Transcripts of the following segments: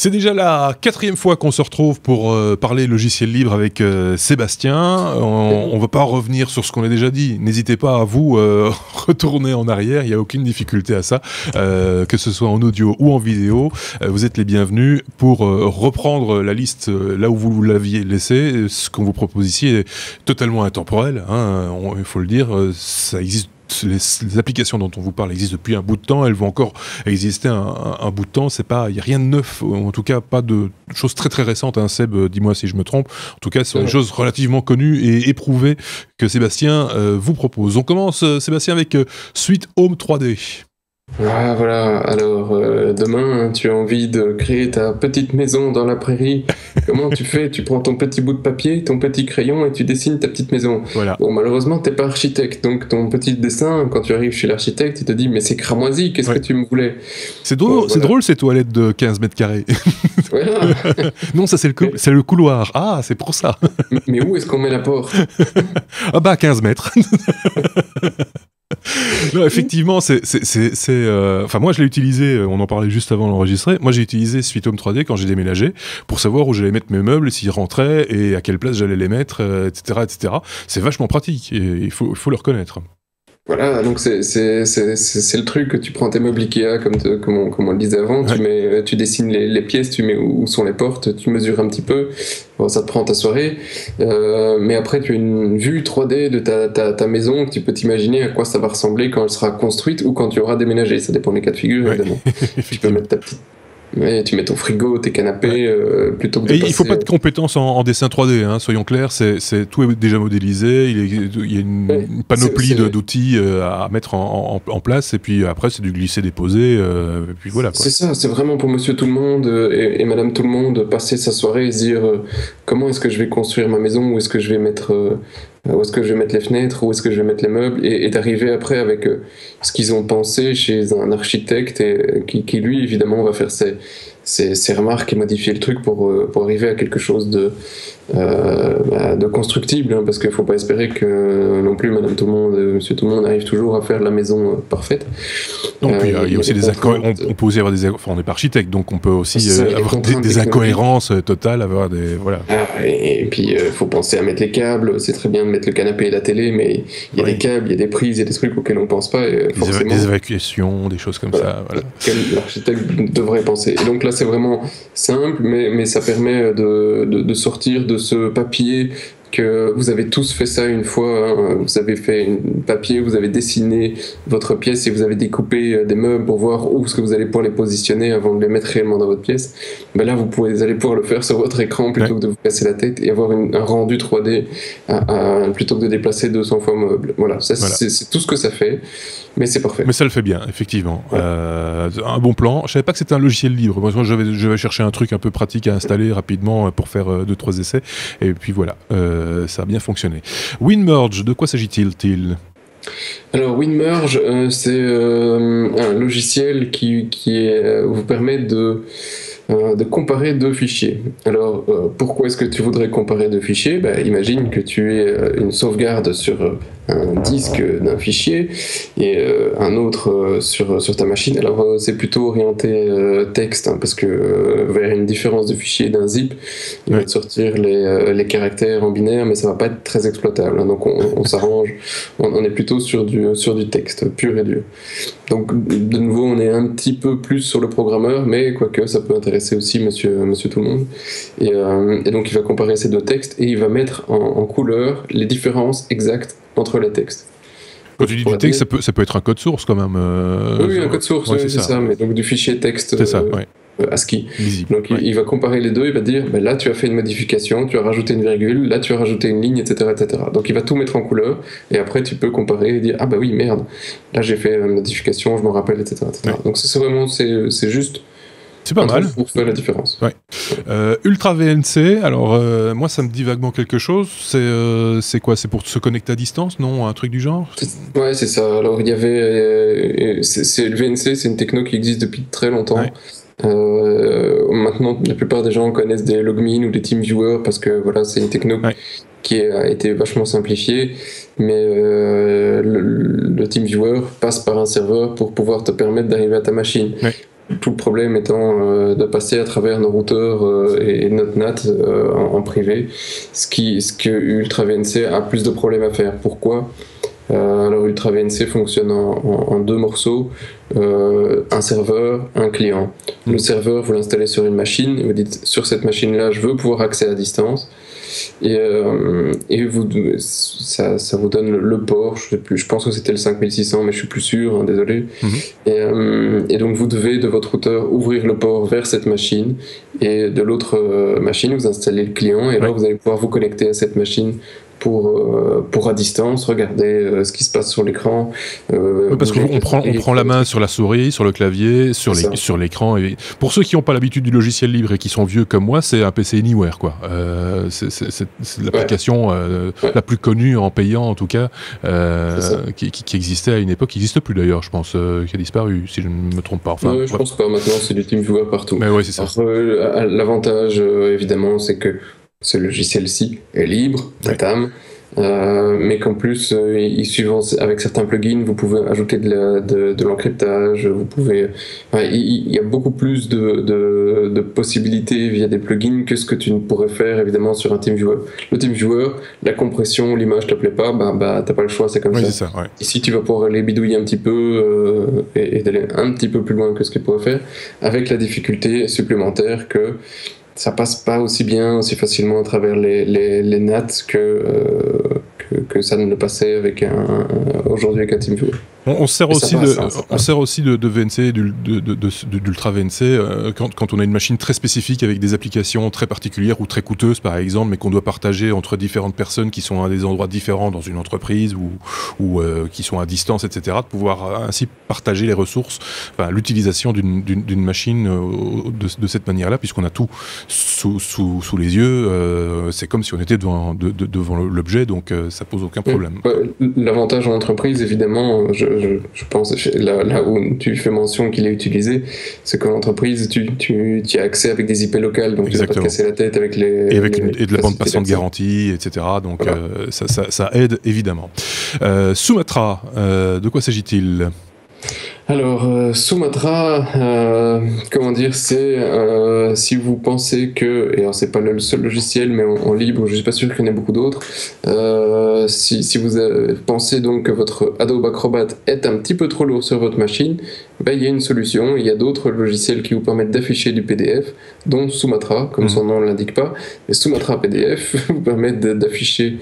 C'est déjà la 4e fois qu'on se retrouve pour parler logiciel libre avec Sébastien. On ne va pas revenir sur ce qu'on a déjà dit. N'hésitez pas à vous retourner en arrière, il n'y a aucune difficulté à ça, que ce soit en audio ou en vidéo. Vous êtes les bienvenus pour reprendre la liste là où vous l'aviez laissé. Ce qu'on vous propose ici est totalement intemporel, hein, il faut le dire, ça existe. Les applications dont on vous parle existent depuis un bout de temps, elles vont encore exister un bout de temps, il n'y a rien de neuf, en tout cas pas de choses très très récentes, hein. Seb, dis-moi si je me trompe, en tout cas ce sont des choses relativement connues et éprouvées que Sébastien vous propose. On commence Sébastien avec Sweet Home 3D. Ah, voilà, alors demain tu as envie de créer ta petite maison dans la prairie. Comment tu fais? Tu prends ton petit bout de papier, ton petit crayon et tu dessines ta petite maison. Voilà. Bon, malheureusement t'es pas architecte, donc ton petit dessin, quand tu arrives chez l'architecte, il te dit mais c'est cramoisi, qu'est-ce que tu me voulais? C'est drôle, voilà. Drôle ces toilettes de 15 mètres carrés. Voilà. Non, ça c'est le couloir. Ah, c'est pour ça. Mais où est-ce qu'on met la porte? Ah bah 15 mètres. Non, effectivement, enfin moi je l'ai utilisé, on en parlait juste avant d'enregistrer, moi j'ai utilisé Sweet Home 3D quand j'ai déménagé, pour savoir où j'allais mettre mes meubles, s'ils rentraient, et à quelle place j'allais les mettre, etc., etc. C'est vachement pratique, et il faut le reconnaître. Voilà, donc c'est le truc que tu prends tes meubles Ikea, comme on le disait avant, tu dessines les pièces, tu mets où sont les portes, tu mesures un petit peu, bon, ça te prend ta soirée, mais après tu as une vue 3D de ta maison, que tu peux t'imaginer à quoi ça va ressembler quand elle sera construite ou quand tu auras déménagé, ça dépend des cas de figure évidemment. Tu peux mettre ta petite... Ouais, tu mets ton frigo, tes canapés, plutôt que de passer... Il faut pas de compétences en dessin 3D, hein, soyons clairs, tout est déjà modélisé, il y a une panoplie d'outils à mettre en place, et puis après c'est du glisser-déposer, et puis voilà. C'est ça, c'est vraiment pour monsieur tout le monde et madame tout le monde, passer sa soirée et se dire comment est-ce que je vais construire ma maison, où est-ce que je vais mettre les fenêtres, où est-ce que je vais mettre les meubles, et d'arriver après avec ce qu'ils ont pensé chez un architecte et qui lui évidemment va faire ses remarques et modifier le truc pour arriver à quelque chose de constructible, hein, parce qu'il ne faut pas espérer que non plus madame tout le monde, monsieur tout le monde arrive toujours à faire la maison parfaite. Non, puis il y a aussi des on peut aussi avoir on n'est pas architecte, donc on peut aussi avoir des incohérences totales, avoir des... Voilà. Et puis il faut penser à mettre les câbles, c'est très bien de mettre le canapé et la télé, mais il y a des câbles, il y a des prises, il y a des trucs auxquels on ne pense pas. Et forcément, des évacuations, des choses comme ça. Voilà. L'architecte devrait penser. Et donc là c'est vraiment simple, mais ça permet de sortir de ce papier que vous avez tous fait ça une fois, hein. Vous avez fait un papier, vous avez dessiné votre pièce et vous avez découpé des meubles pour voir où est-ce que vous allez pouvoir les positionner avant de les mettre réellement dans votre pièce. Ben là, vous allez pouvoir le faire sur votre écran plutôt que de vous casser la tête et avoir un rendu 3D plutôt que de déplacer 200 fois meuble. Voilà, c'est tout ce que ça fait, mais c'est parfait. Mais ça le fait bien, effectivement. Ouais. Un bon plan. Je savais pas que c'était un logiciel libre. Moi, je vais chercher un truc un peu pratique à installer rapidement pour faire 2-3 essais. Et puis voilà. Ça a bien fonctionné. WinMerge, de quoi s'agit-il? Alors WinMerge, c'est un logiciel qui vous permet de comparer deux fichiers. Alors pourquoi est-ce que tu voudrais comparer deux fichiers? Imagine que tu aies une sauvegarde sur un disque d'un fichier et un autre sur ta machine. Alors c'est plutôt orienté texte, hein, parce que vers une différence de fichier d'un zip, il va te sortir les caractères en binaire, mais ça va pas être très exploitable, hein. Donc on s'arrange, on est plutôt sur du texte pur et dur. Donc de nouveau on est un petit peu plus sur le programmeur, mais quoique ça peut intéresser aussi monsieur tout le monde. Et donc il va comparer ces deux textes et il va mettre en couleur les différences exactes entre les textes. Quand tu dis du texte, ça peut être un code source quand même. Oui, un code source, c'est ça. Mais donc du fichier texte ASCII. Visible, donc il va comparer les deux, il va dire là tu as fait une modification, tu as rajouté une virgule, là tu as rajouté une ligne, etc., etc. Donc il va tout mettre en couleur et après tu peux comparer et dire ah bah oui merde, là j'ai fait une modification, je m'en rappelle, etc., etc. Donc c'est vraiment c'est juste. C'est pas mal. Pour faire la différence. Ouais. Ultra VNC, alors moi ça me dit vaguement quelque chose. C'est quoi? C'est pour se connecter à distance, non? Un truc du genre? Ouais, c'est ça. Alors il y avait. Le VNC, c'est une techno qui existe depuis très longtemps. Ouais. Maintenant, la plupart des gens connaissent des LogMeIn ou des TeamViewer parce que voilà, c'est une techno qui a été vachement simplifiée. Mais le TeamViewer passe par un serveur pour pouvoir te permettre d'arriver à ta machine. Ouais. tout le problème étant de passer à travers nos routeurs et notre NAT en privé, ce que UltraVNC a plus de problèmes à faire. Pourquoi ? Alors UltraVNC fonctionne en deux morceaux, un serveur, un client. Le serveur, vous l'installez sur une machine, et vous dites sur cette machine-là, je veux pouvoir accéder à distance. Et ça vous donne le port, je sais plus, je pense que c'était le 5600, mais je suis plus sûr, hein, désolé. Et donc vous devez de votre routeur ouvrir le port vers cette machine, et de l'autre machine vous installez le client, et là vous allez pouvoir vous connecter à cette machine pour à distance regarder ce qui se passe sur l'écran. Parce qu'on prend la main sur la souris, sur le clavier, sur l'écran. Et pour ceux qui n'ont pas l'habitude du logiciel libre et qui sont vieux comme moi, c'est un PC Anywhere, quoi. C'est l'application la plus connue en payant, en tout cas, qui existait à une époque, qui n'existe plus d'ailleurs, je pense, qui a disparu, si je ne me trompe pas. Enfin, je pense pas. Maintenant, c'est du TeamViewer partout. Mais ouais, c'est ça. L'avantage, évidemment, c'est que ce logiciel-ci est libre, TATAM, mais qu'en plus, suivant avec certains plugins, vous pouvez ajouter de l'encryptage, vous pouvez... il y a beaucoup plus de possibilités via des plugins que ce que tu ne pourrais faire, évidemment, sur un TeamViewer. Le TeamViewer, la compression, l'image ne te plaît pas, t'as pas le choix, c'est comme ça. C'est ça, ouais. Ici, tu vas pouvoir aller bidouiller un petit peu et d'aller un petit peu plus loin que ce qu'il pourrait faire, avec la difficulté supplémentaire que ça passe pas aussi bien, aussi facilement à travers les NAT que ça ne le passait avec aujourd'hui avec un TeamViewer. On sert aussi de VNC, d'Ultra VNC, quand on a une machine très spécifique avec des applications très particulières ou très coûteuses par exemple, mais qu'on doit partager entre différentes personnes qui sont à des endroits différents dans une entreprise ou qui sont à distance, etc., de pouvoir ainsi partager les ressources, l'utilisation d'une machine de cette manière-là, puisqu'on a tout sous les yeux. C'est comme si on était devant l'objet, donc ça pose aucun problème. L'avantage en entreprise, évidemment, je pense, là où tu fais mention qu'il est utilisé, c'est qu'en entreprise, tu as accès avec des IP locales, donc tu n'as pas te casser la tête avec et de la bande passante garantie, etc. Donc voilà. Ça aide, évidemment. Sumatra, de quoi s'agit-il ? Alors, Sumatra, comment dire, c'est si vous pensez que, et alors c'est pas le seul logiciel, mais en libre, je suis pas sûr qu'il y en ait beaucoup d'autres, si vous pensez donc que votre Adobe Acrobat est un petit peu trop lourd sur votre machine, il y a une solution, il y a d'autres logiciels qui vous permettent d'afficher du PDF, dont Sumatra, comme son nom ne l'indique pas, et Sumatra PDF vous permettent d'afficher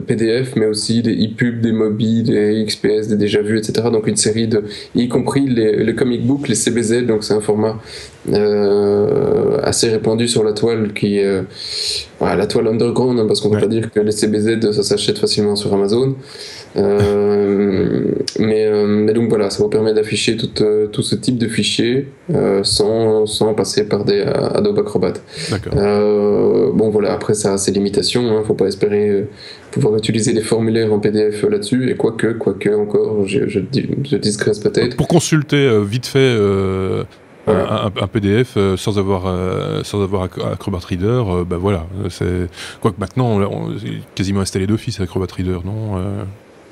PDF, mais aussi des ePub, des Mobi, des XPS, des déjà vus, etc. Donc une série y compris les comic books, les CBZ, donc c'est un format assez répandu sur la toile qui est la toile underground, hein, parce qu'on ne peut pas dire que les CBZ ça s'achète facilement sur Amazon. Mais donc voilà, ça vous permet d'afficher tout ce type de fichiers sans passer par des Adobe Acrobat. Bon voilà, après ça a ses limitations, hein, faut pas espérer pouvoir utiliser des formulaires en PDF là-dessus, et quoique encore, je digresse peut-être. Pour consulter vite fait un PDF sans avoir Acrobat Reader, voilà, quoique maintenant on quasiment installé d'office Acrobat Reader, non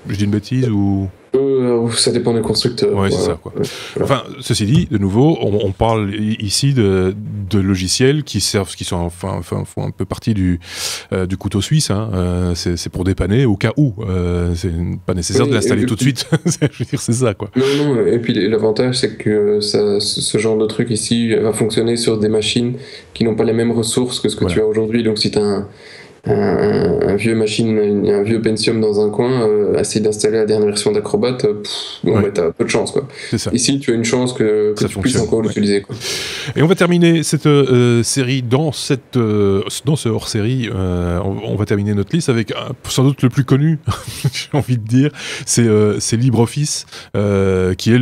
je dis une bêtise ou... Ça dépend des constructeurs. Ouais, c'est ça, quoi. Enfin, ceci dit, de nouveau, on parle ici de logiciels qui font un peu partie du couteau suisse. Hein. C'est pour dépanner au cas où. C'est pas nécessaire de l'installer tout de suite. Je veux dire, c'est ça, quoi. Non. Et puis l'avantage, c'est que ce genre de truc ici va fonctionner sur des machines qui n'ont pas les mêmes ressources que ce que tu as aujourd'hui. Donc, si tu as un vieux Pentium dans un coin, essayer d'installer la dernière version d'Acrobat, t'as peu de chance, quoi. Ici tu as une chance que tu puisses encore l'utiliser, quoi. Et on va terminer cette série dans ce hors-série. On va terminer notre liste avec sans doute le plus connu, j'ai envie de dire, c'est LibreOffice, qui est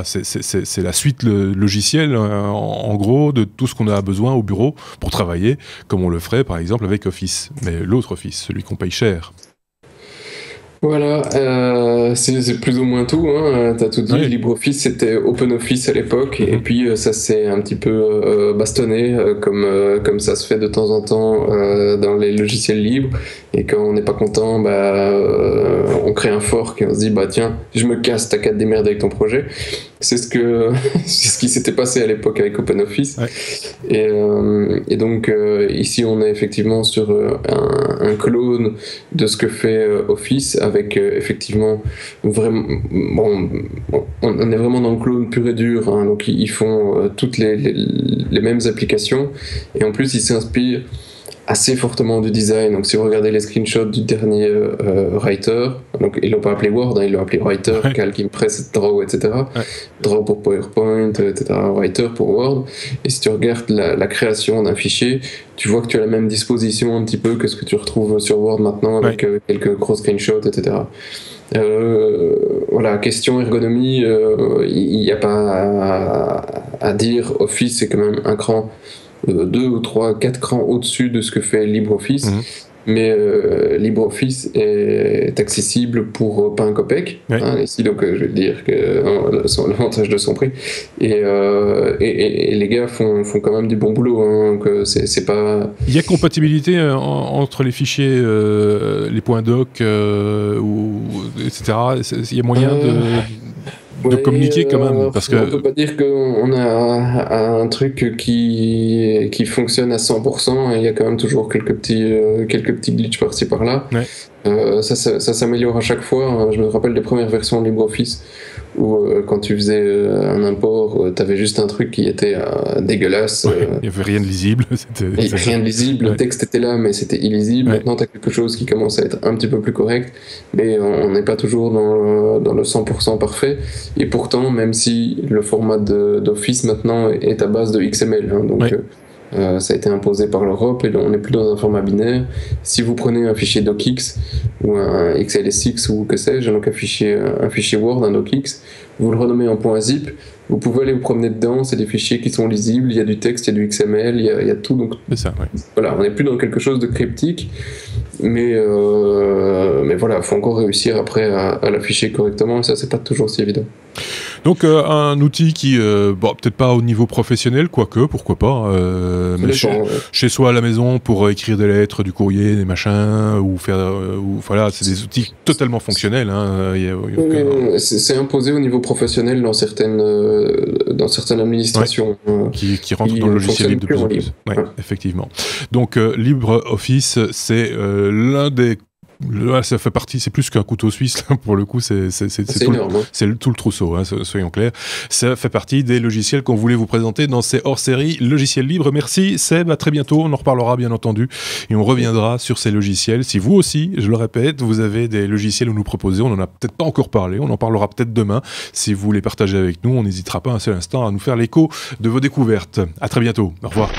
c'est la suite logicielle en gros de tout ce qu'on a besoin au bureau pour travailler, comme on le ferait par exemple avec Office. Mais l'autre Office, celui qu'on paye cher. Voilà, c'est plus ou moins tout, hein. T'as tout dit. Oui. LibreOffice c'était OpenOffice à l'époque, et puis ça s'est un petit peu bastonné, comme ça se fait de temps en temps dans les logiciels libres, et quand on n'est pas content, on crée un fork et on se dit tiens, je me casse, t'as qu'à te démerder avec ton projet. c'est ce qui s'était passé à l'époque avec OpenOffice. Et donc ici on est effectivement sur un clone de ce que fait Office avec effectivement vraiment on est vraiment dans le clone pur et dur, hein, donc ils font toutes les mêmes applications et en plus ils s'inspirent assez fortement du design. Donc si vous regardez les screenshots du dernier Writer, donc ils l'ont pas appelé Word, hein, ils l'ont appelé Writer, Calc, Impress, Draw, etc. Draw pour PowerPoint, etc. Writer pour Word. Et si tu regardes la création d'un fichier, tu vois que tu as la même disposition un petit peu que ce que tu retrouves sur Word maintenant avec quelques gros screenshots, etc. Voilà, question ergonomie, il n'y a pas à dire. Office, c'est quand même un cran 2 ou 3, 4 crans au-dessus de ce que fait LibreOffice. Mais LibreOffice est accessible pour pas un copec. Hein, ici, donc je vais dire que l'avantage de son prix. Et les gars font quand même du bon boulot. Hein, donc c'est pas. Il y a compatibilité entre les fichiers, les points doc, etc. Il y a moyen de communiquer quand même, parce que on peut pas dire qu'on a un truc qui fonctionne à 100%, et il y a quand même toujours quelques petits glitches par-ci par-là. Ça s'améliore à chaque fois, hein. Je me rappelle des premières versions de LibreOffice où quand tu faisais un import, t'avais juste un truc qui était dégueulasse. Il n'y avait rien de lisible. Rien de lisible, le texte était là mais c'était illisible. Maintenant t'as quelque chose qui commence à être un petit peu plus correct, mais on n'est pas toujours dans le 100% parfait. Et pourtant, même si le format d'Office maintenant est à base de XML, hein, donc ça a été imposé par l'Europe et on n'est plus dans un format binaire. Si vous prenez un fichier docx ou un XLSX ou que sais-je, donc un fichier Word, un docx, vous le renommez en .zip, vous pouvez aller vous promener dedans, c'est des fichiers qui sont lisibles, il y a du texte, il y a du XML, il y a tout. Donc voilà, on n'est plus dans quelque chose de cryptique, mais voilà, il faut encore réussir après à l'afficher correctement, et ça c'est pas toujours si évident. Donc un outil qui, peut-être pas au niveau professionnel, quoique, pourquoi pas, mais chez soi à la maison pour écrire des lettres, du courrier, des machins, ou faire, voilà, c'est des outils totalement fonctionnels. Hein, c'est imposé au niveau professionnel dans certaines administrations. Qui rentrent dans le logiciel libre de plus en plus. Effectivement. Donc LibreOffice, c'est l'un des... Là, ça fait partie, c'est plus qu'un couteau suisse, là, pour le coup, c'est tout le trousseau, hein, soyons clairs. Ça fait partie des logiciels qu'on voulait vous présenter dans ces hors-séries logiciels libres. Merci Seb, à très bientôt, on en reparlera bien entendu, et on reviendra sur ces logiciels. Si vous aussi, je le répète, vous avez des logiciels à nous proposer, on n'en a peut-être pas encore parlé, on en parlera peut-être demain. Si vous les partagez avec nous, on n'hésitera pas un seul instant à nous faire l'écho de vos découvertes. À très bientôt, au revoir.